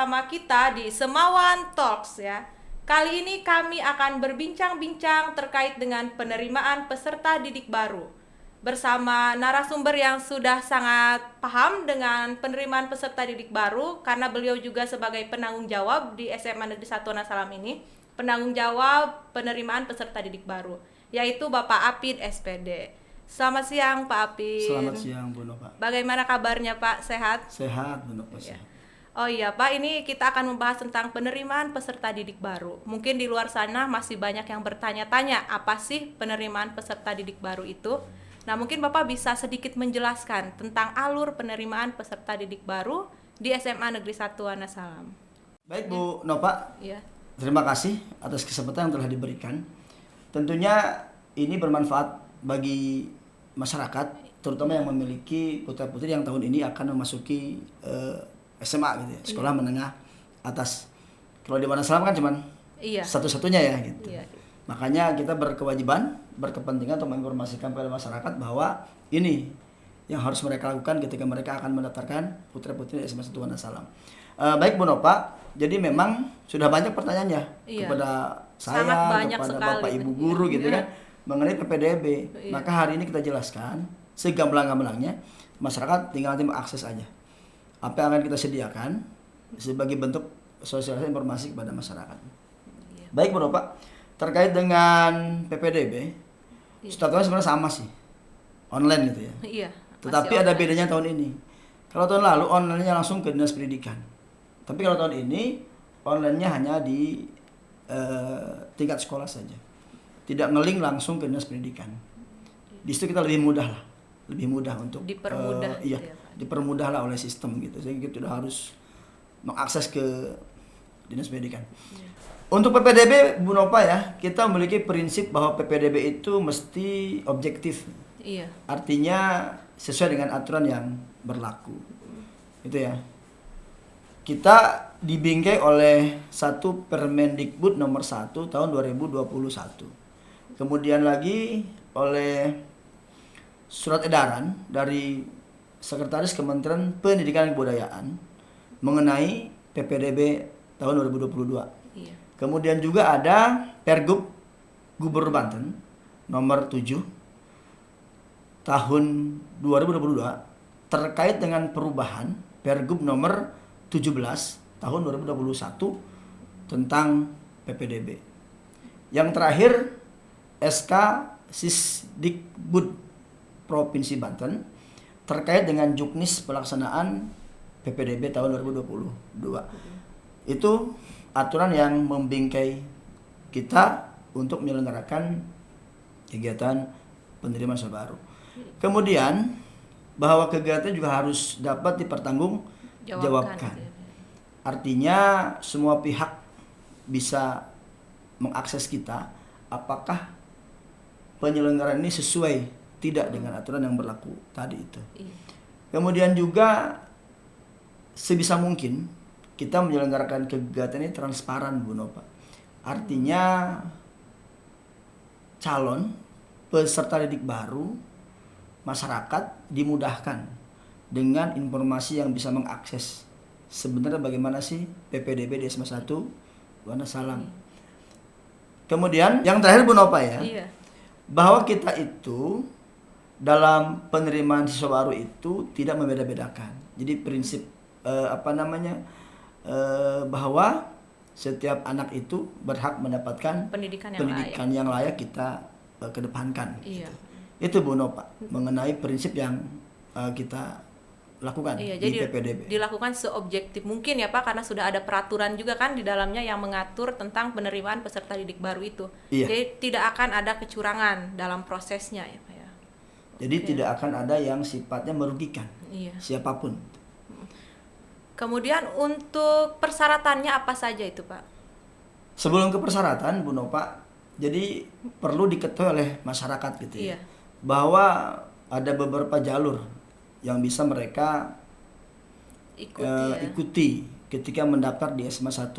bersama kita di Semawan Talks ya. Kali ini kami akan berbincang-bincang terkait dengan penerimaan peserta didik baru bersama narasumber yang sudah sangat paham dengan penerimaan peserta didik baru karena beliau juga sebagai penanggung jawab di SMA Negeri 1 Wonosalam ini, penanggung jawab penerimaan peserta didik baru, yaitu Bapak Apid SPD. Selamat siang Pak Apid. Selamat siang Bu Nova. Bagaimana kabarnya Pak? Sehat? Sehat Bu Nova. Ya. Oh iya Pak, ini kita akan membahas tentang penerimaan peserta didik baru. Mungkin di luar sana masih banyak yang bertanya-tanya apa sih penerimaan peserta didik baru itu. Nah mungkin Bapak bisa sedikit menjelaskan tentang alur penerimaan peserta didik baru di SMA Negeri 1 Wonosalam. Baik Bu Nova, Ya. terima kasih atas kesempatan yang telah diberikan. Tentunya ini bermanfaat bagi masyarakat, terutama yang memiliki putra-putri yang tahun ini akan memasuki SMA gitu ya, sekolah menengah atas. Kalau di Wonosalam kan cuman satu-satunya ya gitu. Iya. Makanya kita berkewajiban, berkepentingan untuk menginformasikan kepada masyarakat bahwa ini yang harus mereka lakukan ketika mereka akan mendaftarkan putra-putri SMA 1 Wonosalam. Baik Bu Nova, jadi memang sudah banyak pertanyaannya kepada saya, kepada Bapak Ibu guru gitu kan, mengenai PPDB. Maka hari ini kita jelaskan segamblang-gamblangnya, masyarakat tinggal nanti mengakses aja apa yang akan kita sediakan sebagai bentuk sosialisasi informasi kepada masyarakat. Baik Bu Nova, terkait dengan PPDB, statusnya sebenarnya sama sih, online gitu ya. Iya. Tetapi ada bedanya tahun ini. Kalau tahun lalu online-nya langsung ke Dinas Pendidikan. Tapi kalau tahun ini online-nya hanya di tingkat sekolah saja. Tidak ngeling langsung ke Dinas Pendidikan. Di situ kita lebih mudah lah. Lebih mudah untuk dipermudah iya, dipermudah lah oleh sistem gitu. Sehingga kita tidak harus mengakses ke Dinas Pendidikan. Untuk PPDB Bu Nova ya, kita memiliki prinsip bahwa PPDB itu mesti objektif. Iya. Artinya sesuai dengan aturan yang berlaku. Itu ya. Kita dibingkai oleh satu Permendikbud nomor 1 tahun 2021. Kemudian lagi oleh surat edaran dari Sekretaris Kementerian Pendidikan dan Kebudayaan mengenai PPDB tahun 2022. Iya. Kemudian juga ada Pergub Gubernur Banten nomor 7 tahun 2022 terkait dengan perubahan Pergub nomor 17 tahun 2021 tentang PPDB. Yang terakhir SK Sisdikbud Provinsi Banten terkait dengan juknis pelaksanaan PPDB tahun 2022. Itu aturan yang membingkai kita untuk menyelenggarakan kegiatan penerimaan siswa baru. Kemudian bahwa kegiatan juga harus dapat dipertanggungjawabkan. Artinya semua pihak bisa mengakses kita apakah penyelenggaraan ini sesuai tidak dengan aturan yang berlaku tadi itu. Kemudian juga sebisa mungkin kita menyelenggarakan kegiatan ini transparan Bu Nova. Artinya calon peserta didik baru, masyarakat dimudahkan dengan informasi yang bisa mengakses sebenarnya bagaimana sih PPDB di SMA 1 Wonosalam. Kemudian yang terakhir Bu Nova ya, bahwa kita itu dalam penerimaan siswa baru itu tidak membeda-bedakan. Jadi prinsip bahwa setiap anak itu berhak mendapatkan pendidikan yang layak kita kedepankan. Gitu. Itu Bu Nova mengenai prinsip yang kita lakukan di jadi PPDB. Dilakukan seobjektif mungkin ya Pak, karena sudah ada peraturan juga kan di dalamnya yang mengatur tentang penerimaan peserta didik baru itu. Jadi tidak akan ada kecurangan dalam prosesnya ya Pak ya. Jadi tidak akan ada yang sifatnya merugikan siapapun. Kemudian untuk persyaratannya apa saja itu Pak? Sebelum ke persyaratan Bu Nova, jadi perlu diketahui oleh masyarakat gitu ya, bahwa ada beberapa jalur yang bisa mereka ikuti ketika mendaftar di SMA 1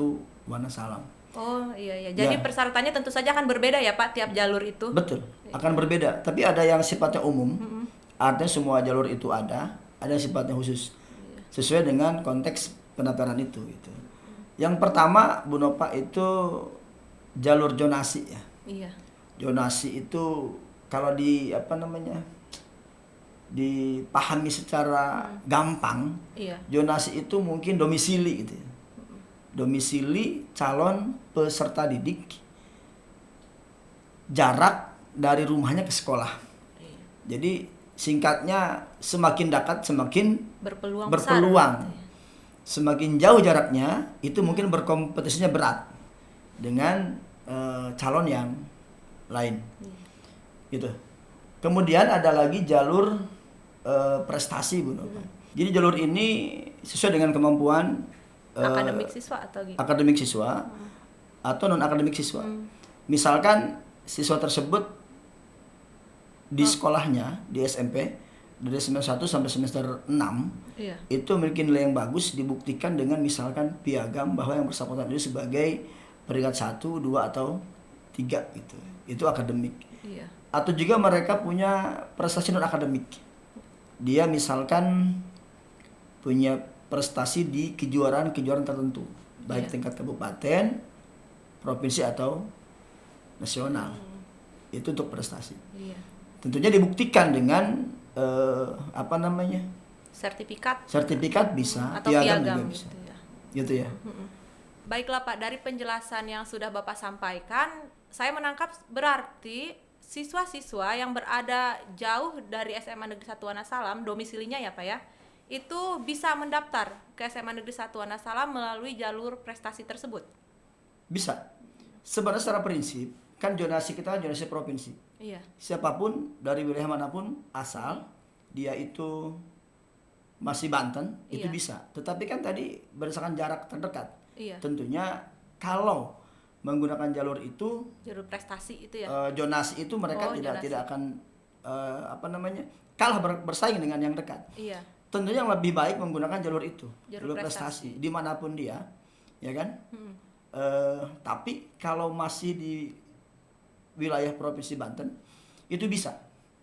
Wonosalam. Oh iya. Jadi persyaratannya tentu saja akan berbeda ya Pak tiap jalur itu. Betul, akan berbeda. Tapi ada yang sifatnya umum, artinya semua jalur itu ada yang sifatnya khusus sesuai dengan konteks pendaftaran itu. Gitu. Yang pertama Bu Nova itu jalur zonasi ya. Iya. Zonasi itu kalau dipahami secara gampang, Iya. zonasi itu mungkin domisili gitu ya. Domisili calon peserta didik, jarak dari rumahnya ke sekolah. Iya. Jadi singkatnya semakin dekat semakin Berpeluang berpeluang. besar, gitu ya. Semakin jauh jaraknya itu mungkin berkompetisinya berat dengan calon yang lain. Gitu. Kemudian ada lagi jalur prestasi Bu Nova. Jadi jalur ini sesuai dengan kemampuan Akademik siswa atau gitu. akademik siswa atau non akademik siswa. Misalkan siswa tersebut di sekolahnya di SMP dari semester 1 sampai semester 6 Iya. itu memiliki nilai yang bagus, dibuktikan dengan misalkan piagam bahwa yang bersangkutan itu sebagai peringkat 1, 2 atau 3 gitu. Itu akademik. Iya. Atau juga mereka punya prestasi non akademik. Dia misalkan punya prestasi di kejuaraan-kejuaraan tertentu, baik tingkat kabupaten, provinsi atau nasional. Itu untuk prestasi. Iya. Tentunya dibuktikan dengan sertifikat bisa, atau piagam juga bisa. gitu ya. Gitu ya. Baiklah Pak, dari penjelasan yang sudah Bapak sampaikan, saya menangkap berarti siswa-siswa yang berada jauh dari SMA Negeri 1 Wonosalam, domisilinya ya Pak ya, itu bisa mendaftar ke SMA Negeri 1 Wonosalam melalui jalur prestasi tersebut. Bisa. Sebenarnya secara prinsip, kan zonasi kita zonasi provinsi. Iya. Siapapun dari wilayah manapun asal dia itu masih Banten, itu Iya. bisa. Tetapi kan tadi berdasarkan jarak terdekat. Iya. Tentunya kalau menggunakan jalur itu Jalur prestasi itu ya. zonasi itu mereka tidak zonasi. tidak akan kalah bersaing dengan yang dekat. Iya. Tentunya yang lebih baik menggunakan jalur itu, Jalur prestasi dimanapun dia, ya kan. Tapi kalau masih di wilayah provinsi Banten itu bisa,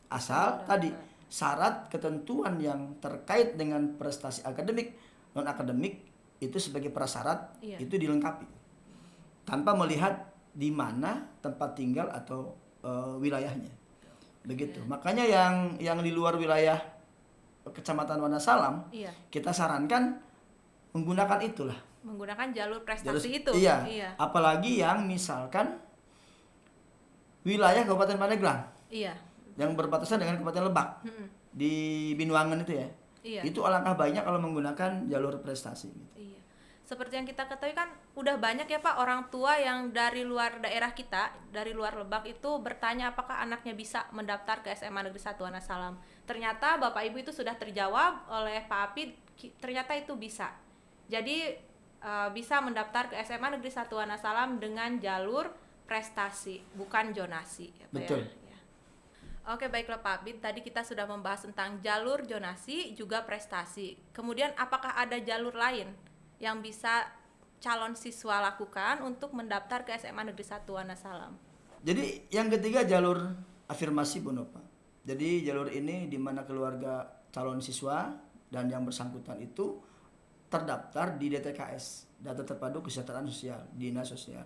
asal tadi syarat ketentuan yang terkait dengan prestasi akademik non akademik itu sebagai prasyarat itu dilengkapi tanpa melihat di mana tempat tinggal atau wilayahnya, begitu. Makanya yang di luar wilayah Kecamatan Wonosalam, kita sarankan menggunakan itulah, menggunakan jalur prestasi itu. Iya. Apalagi yang misalkan wilayah Kabupaten Pandeglang, yang berbatasan dengan Kabupaten Lebak, di Binuangan itu ya. Itu alangkah baiknya kalau menggunakan jalur prestasi. Iya. Seperti yang kita ketahui kan udah banyak ya Pak orang tua yang dari luar daerah kita, dari luar Lebak itu bertanya apakah anaknya bisa mendaftar ke SMA Negeri 1 Wonosalam. Ternyata Bapak Ibu itu sudah terjawab oleh Pak Apid, ternyata itu bisa. Jadi bisa mendaftar ke SMA Negeri 1 Wonosalam dengan jalur prestasi, bukan zonasi ya, Pak. Betul. Ya. Oke, baiklah Pak Apid, tadi kita sudah membahas tentang jalur zonasi juga prestasi. Kemudian apakah ada jalur lain yang bisa calon siswa lakukan untuk mendaftar ke SMA Negeri 1 Wonosalam? Jadi yang ketiga jalur afirmasi Bu Nova. Jadi jalur ini di mana keluarga calon siswa dan yang bersangkutan itu terdaftar di DTKS, Data Terpadu Kesejahteraan Sosial, Dinas Sosial.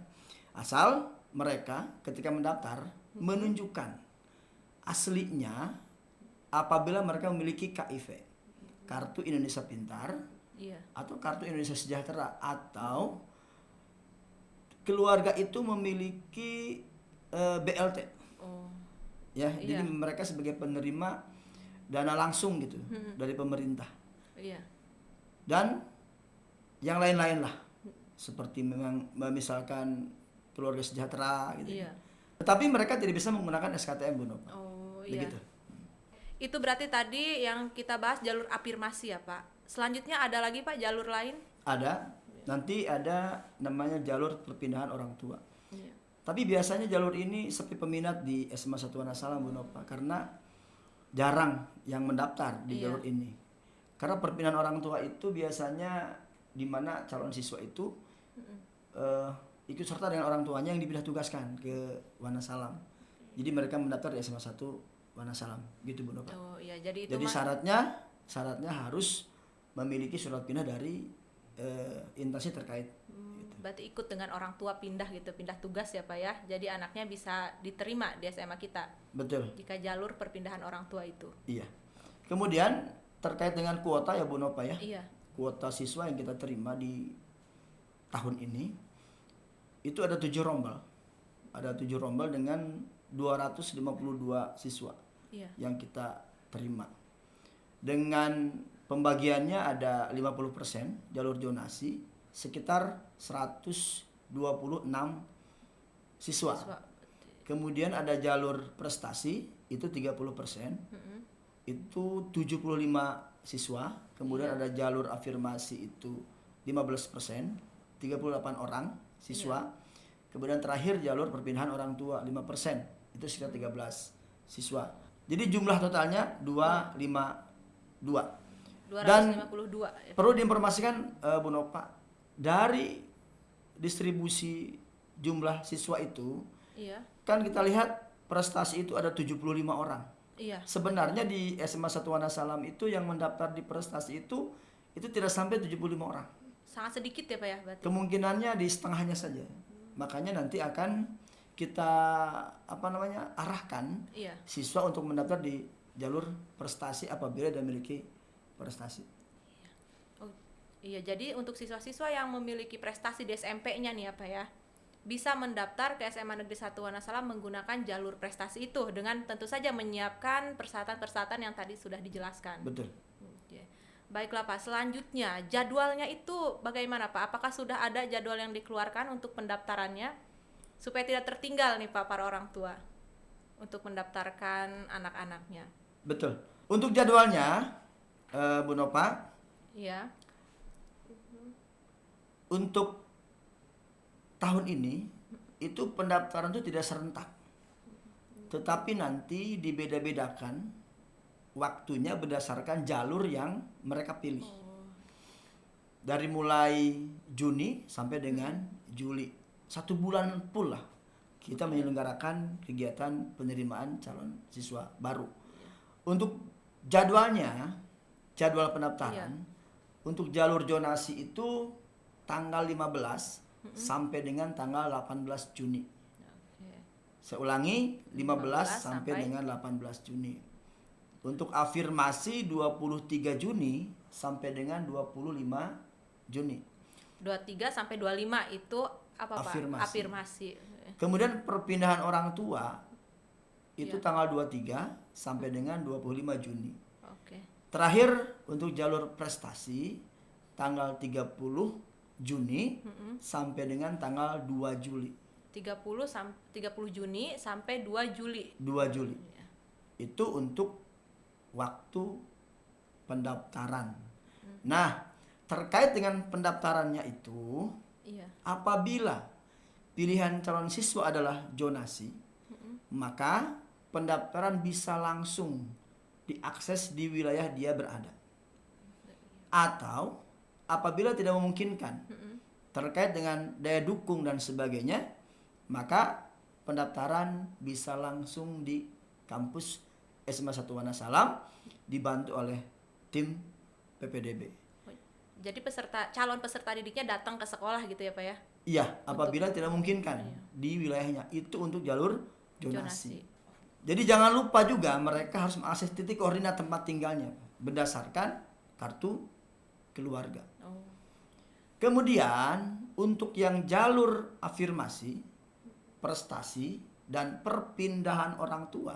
Asal mereka ketika mendaftar menunjukkan aslinya apabila mereka memiliki KIV, Kartu Indonesia Pintar, atau Kartu Indonesia Sejahtera, atau keluarga itu memiliki BLT. Ya, jadi mereka sebagai penerima dana langsung gitu dari pemerintah. Dan yang lain-lain lah, seperti memang misalkan keluarga sejahtera gitu. Tetapi mereka tidak bisa menggunakan SKTM Bu Nova. Begitu. Itu berarti tadi yang kita bahas jalur afirmasi ya Pak. Selanjutnya ada lagi Pak jalur lain? Ada. Nanti ada namanya jalur perpindahan orang tua. Tapi biasanya jalur ini sepi peminat di SMA 1 Wonosalam Bu Nova, karena jarang yang mendaftar di jalur ini. Karena perpindahan orang tua itu biasanya di mana calon siswa itu ikut serta dengan orang tuanya yang dipindah tugaskan ke Wonosalam. Jadi mereka mendaftar di SMA 1 Wonosalam, gitu Bu Nova. Jadi itu syaratnya harus memiliki surat pindah dari instansi terkait. Gitu. Berarti ikut dengan orang tua pindah gitu, pindah tugas ya Pak ya. Jadi anaknya bisa diterima di SMA kita. Betul. Jika jalur perpindahan orang tua itu. Iya. Kemudian terkait dengan kuota ya Bu Nova ya. Iya. Kuota siswa yang kita terima di tahun ini itu ada 7 rombel. Ada 7 rombel dengan 252 siswa Iya. yang kita terima. Dengan pembagiannya ada 50% jalur zonasi, sekitar 126 siswa. Kemudian ada jalur prestasi itu 30%. Itu 75 siswa. Kemudian ada jalur afirmasi itu 15%, 38 orang siswa. Kemudian terakhir jalur perpindahan orang tua 5%, itu sekitar 13 siswa. Jadi jumlah totalnya 252. 252 Dan ya. perlu diinformasikan Bu Nova, dari distribusi jumlah siswa itu, Iya. kan kita lihat prestasi itu ada 75 orang. Iya. Sebenarnya di SMA 1 Wonosalam itu yang mendaftar di prestasi itu tidak sampai 75 orang. Sangat sedikit ya Pak ya berarti. Kemungkinannya di setengahnya saja. Makanya nanti akan kita arahkan Iya. siswa untuk mendaftar di jalur prestasi apabila dia memiliki prestasi. Oh, iya, jadi untuk siswa-siswa yang memiliki prestasi di SMP-nya nih ya Pak ya, bisa mendaftar ke SMA Negeri 1 Wonosalam menggunakan jalur prestasi itu dengan tentu saja menyiapkan persyaratan-persyaratan yang tadi sudah dijelaskan. Betul. Oke. Baiklah Pak, selanjutnya jadwalnya itu bagaimana Pak? Apakah sudah ada jadwal yang dikeluarkan untuk pendaftarannya supaya tidak tertinggal nih Pak para orang tua untuk mendaftarkan anak-anaknya? Betul. Untuk jadwalnya Bu Nova, Iya. untuk tahun ini itu pendaftaran itu tidak serentak. Tetapi nanti dibeda-bedakan waktunya berdasarkan jalur yang mereka pilih. Dari mulai Juni sampai dengan Juli. 1 bulan full lah kita menyelenggarakan kegiatan penerimaan calon siswa baru. Untuk jadwal pendaftaran untuk jalur zonasi itu tanggal 15 sampai dengan tanggal 18 Juni. Saya ulangi, 15 sampai dengan 18 Juni. Untuk afirmasi 23 Juni sampai dengan 25 Juni. 23 sampai 25 itu apa Afirmasi. Pak? Afirmasi. Kemudian perpindahan orang tua itu Iya. tanggal 23 sampai dengan 25 Juni. Oke. Terakhir untuk jalur prestasi tanggal 30 Juni sampai dengan tanggal 2 Juli. 30 Juni sampai 2 Juli. 2 Juli. Ya. Itu untuk waktu pendaftaran. Nah, terkait dengan pendaftarannya itu, Iya. apabila pilihan calon siswa adalah zonasi, maka pendaftaran bisa langsung diakses di wilayah dia berada. Atau apabila tidak memungkinkan terkait dengan daya dukung dan sebagainya, maka pendaftaran bisa langsung di kampus SMA 1 Wonosalam dibantu oleh tim PPDB. Jadi calon peserta didiknya datang ke sekolah gitu ya Pak ya? Iya, apabila tidak memungkinkan di wilayahnya, itu untuk jalur zonasi. Jadi jangan lupa juga mereka harus mengakses titik koordinat tempat tinggalnya berdasarkan kartu keluarga. Oh. Kemudian untuk yang jalur afirmasi, prestasi, dan perpindahan orang tua,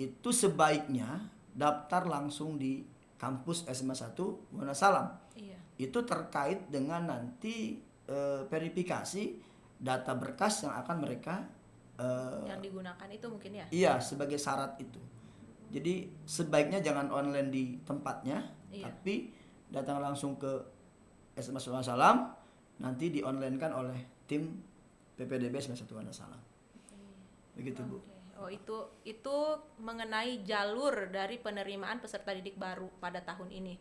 itu sebaiknya daftar langsung di kampus SMA 1 Wonosalam. Iya. Itu terkait dengan nanti verifikasi data berkas yang akan mereka yang digunakan itu mungkin ya? iya, sebagai syarat itu. Jadi sebaiknya jangan online di tempatnya, tapi datang langsung ke SMA 1 Wonosalam, nanti di online kan oleh tim PPDB SMA 1 Wonosalam. Begitu Bu. Oh, itu mengenai jalur dari penerimaan peserta didik baru pada tahun ini.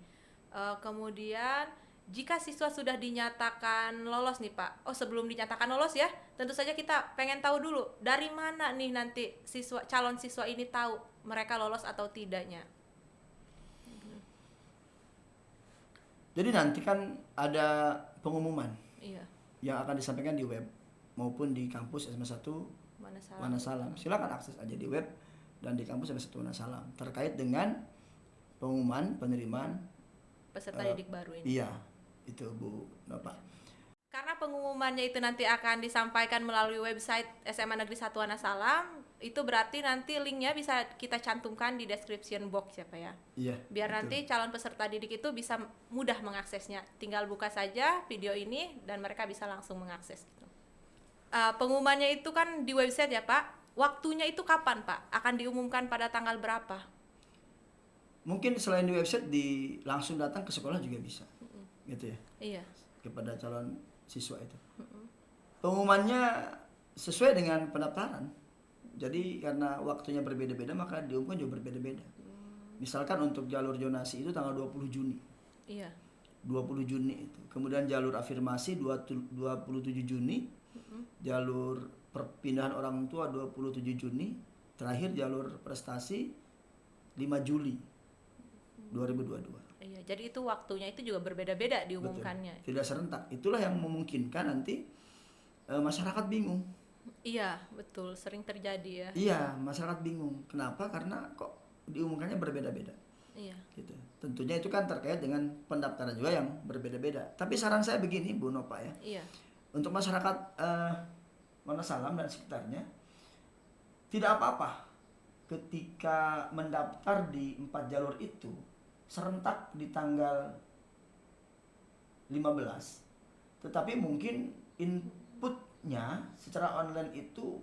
Kemudian jika siswa sudah dinyatakan lolos nih Pak, sebelum dinyatakan lolos ya, tentu saja kita pengen tahu dulu dari mana nih nanti calon siswa ini tahu mereka lolos atau tidaknya. Jadi nanti kan ada pengumuman Iya. yang akan disampaikan di web maupun di kampus SMA 1 Wanasalam. Wanasalam. Silakan akses aja di web dan di kampus SMA 1 Wanasalam terkait dengan pengumuman penerimaan Peserta didik baru ini. iya, itu Bu Nova. Karena pengumumannya itu nanti akan disampaikan melalui website SMA Negeri 1 Wanasalam, itu berarti nanti linknya bisa kita cantumkan di description box ya Pak ya. Iya. Biar betul. nanti calon peserta didik itu bisa mudah mengaksesnya. Tinggal buka saja video ini dan mereka bisa langsung mengakses gitu. Pengumumannya itu kan di website ya Pak. Waktunya itu kapan Pak? Akan diumumkan pada tanggal berapa? Mungkin selain di website langsung datang ke sekolah juga bisa. Gitu ya. Iya. Kepada calon siswa itu. Pengumumannya sesuai dengan pendaftaran. Jadi karena waktunya berbeda-beda maka diumumkan juga berbeda-beda. Misalkan untuk jalur zonasi itu tanggal 20 Juni. Iya. 20 Juni itu. Kemudian jalur afirmasi 27 Juni. Jalur perpindahan orang tua 27 Juni. Terakhir jalur prestasi 5 Juli 2022. Iya, jadi itu waktunya itu juga berbeda-beda diumumkannya. Betul. Tidak serentak. Itulah yang memungkinkan nanti masyarakat bingung. Iya, betul. Sering terjadi ya. Iya, masyarakat bingung. Kenapa? Karena kok diumumkannya berbeda-beda. Iya. Gitu. Tentunya itu kan terkait dengan pendaftaran juga yang berbeda-beda. Tapi saran saya begini, Bu Nova ya. Iya. Untuk masyarakat Wonosalam dan sekitarnya, tidak apa-apa ketika mendaftar di 4 jalur itu serentak di tanggal 15. Tetapi mungkin inputnya secara online itu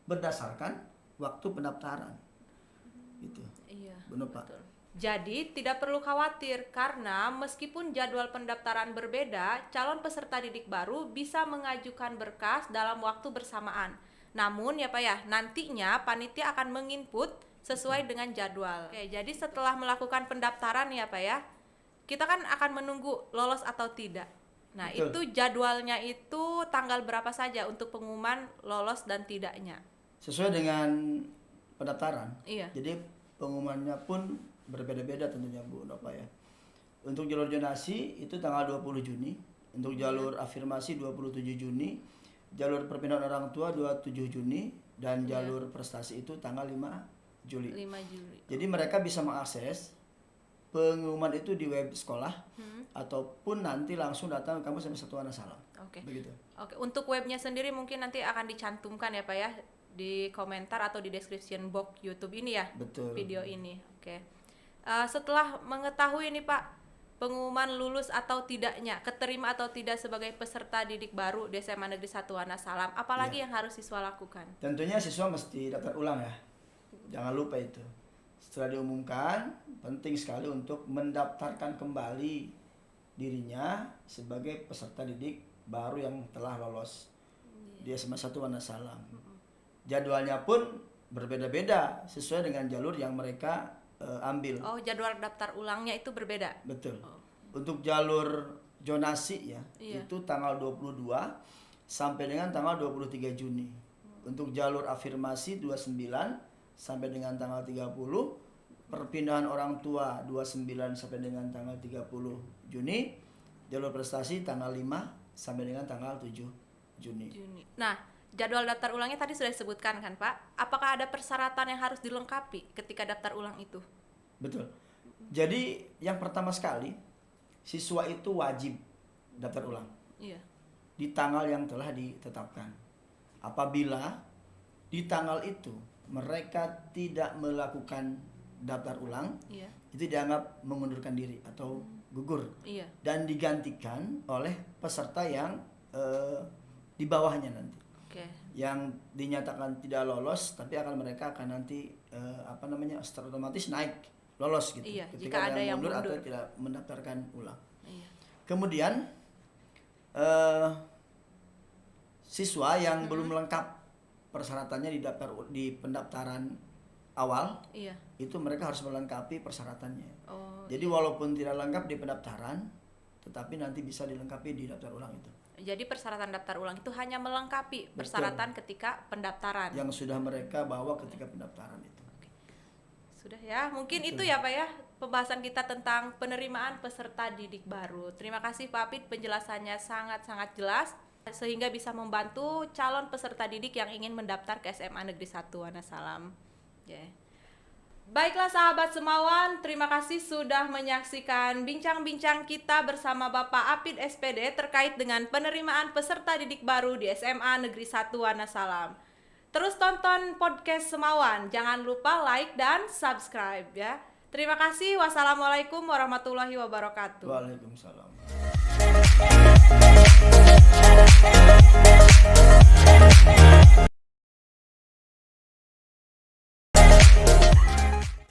berdasarkan waktu pendaftaran. Gitu. Iya. Benar, Pak. Betul. Jadi tidak perlu khawatir karena meskipun jadwal pendaftaran berbeda, calon peserta didik baru bisa mengajukan berkas dalam waktu bersamaan. Namun ya Pak ya, nantinya panitia akan menginput sesuai dengan jadwal. Oke, jadi setelah melakukan pendaftaran ya Pak ya, kita kan akan menunggu lolos atau tidak. Nah, Betul. itu jadwalnya itu tanggal berapa saja untuk pengumuman lolos dan tidaknya? Sesuai dengan pendaftaran. Iya. Jadi pengumumannya pun berbeda-beda tentunya Bu Nova ya. Untuk jalur zonasi itu tanggal 20 Juni, untuk jalur afirmasi 27 Juni, jalur perpindahan orang tua 27 Juni dan jalur prestasi itu tanggal 5 Juli. 5 Juli. Jadi mereka bisa mengakses pengumuman itu di web sekolah ataupun nanti langsung datang ke kampus SMA 1 Wanasalam. Oke. Begitu. Oke, untuk webnya sendiri mungkin nanti akan dicantumkan ya Pak ya di komentar atau di description box YouTube ini ya. Betul. Video ini. Oke. Setelah mengetahui ini Pak pengumuman lulus atau tidaknya, keterima atau tidak sebagai peserta didik baru di SMA Negeri 1 Wanasalam, apalagi yang harus siswa lakukan? Tentunya siswa mesti daftar ulang ya. Jangan lupa itu. Setelah diumumkan, penting sekali untuk mendaftarkan kembali dirinya sebagai peserta didik baru yang telah lolos di SMA 1 Wanasalam. Jadwalnya pun berbeda-beda sesuai dengan jalur yang mereka ambil. Oh, jadwal daftar ulangnya itu berbeda? Betul. Untuk jalur zonasi ya, Iya. itu tanggal 22 sampai dengan tanggal 23 Juni. Untuk jalur afirmasi 29 sampai dengan tanggal 30, perpindahan orang tua 29 sampai dengan tanggal 30 Juni, jalur prestasi tanggal 5 sampai dengan tanggal 7 Juni. Nah, jadwal daftar ulangnya tadi sudah disebutkan kan Pak? Apakah ada persyaratan yang harus dilengkapi ketika daftar ulang itu? Betul. Jadi yang pertama sekali, siswa itu wajib daftar ulang Iya. di tanggal yang telah ditetapkan. Apabila di tanggal itu mereka tidak melakukan daftar ulang, Iya. itu dianggap mengundurkan diri atau gugur Iya. dan digantikan oleh peserta yang di bawahnya nanti. Oke. Yang dinyatakan tidak lolos, tapi mereka akan nanti secara otomatis naik lolos gitu. Iya, Ketika jika ada yang mundur atau mundur. tidak mendaftarkan ulang. Iya. Kemudian siswa yang belum lengkap persyaratannya di pendaftaran awal, Iya. itu mereka harus melengkapi persyaratannya. Oh. Jadi walaupun tidak lengkap di pendaftaran, tetapi nanti bisa dilengkapi di daftar ulang itu. Jadi persyaratan daftar ulang itu hanya melengkapi persyaratan ketika pendaftaran. Yang sudah mereka bawa ketika pendaftaran itu. sudah ya. Mungkin itu ya Pak ya, pembahasan kita tentang penerimaan peserta didik baru. Terima kasih Pak Apit, penjelasannya sangat-sangat jelas sehingga bisa membantu calon peserta didik yang ingin mendaftar ke SMA Negeri 1 Wonosalam. Ya. Baiklah sahabat Semawan, terima kasih sudah menyaksikan bincang-bincang kita bersama Bapak Apit SPD terkait dengan penerimaan peserta didik baru di SMA Negeri 1 Wonosalam. Terus tonton podcast Semawan, jangan lupa like dan subscribe ya. Terima kasih, wassalamualaikum warahmatullahi wabarakatuh. Waalaikumsalam.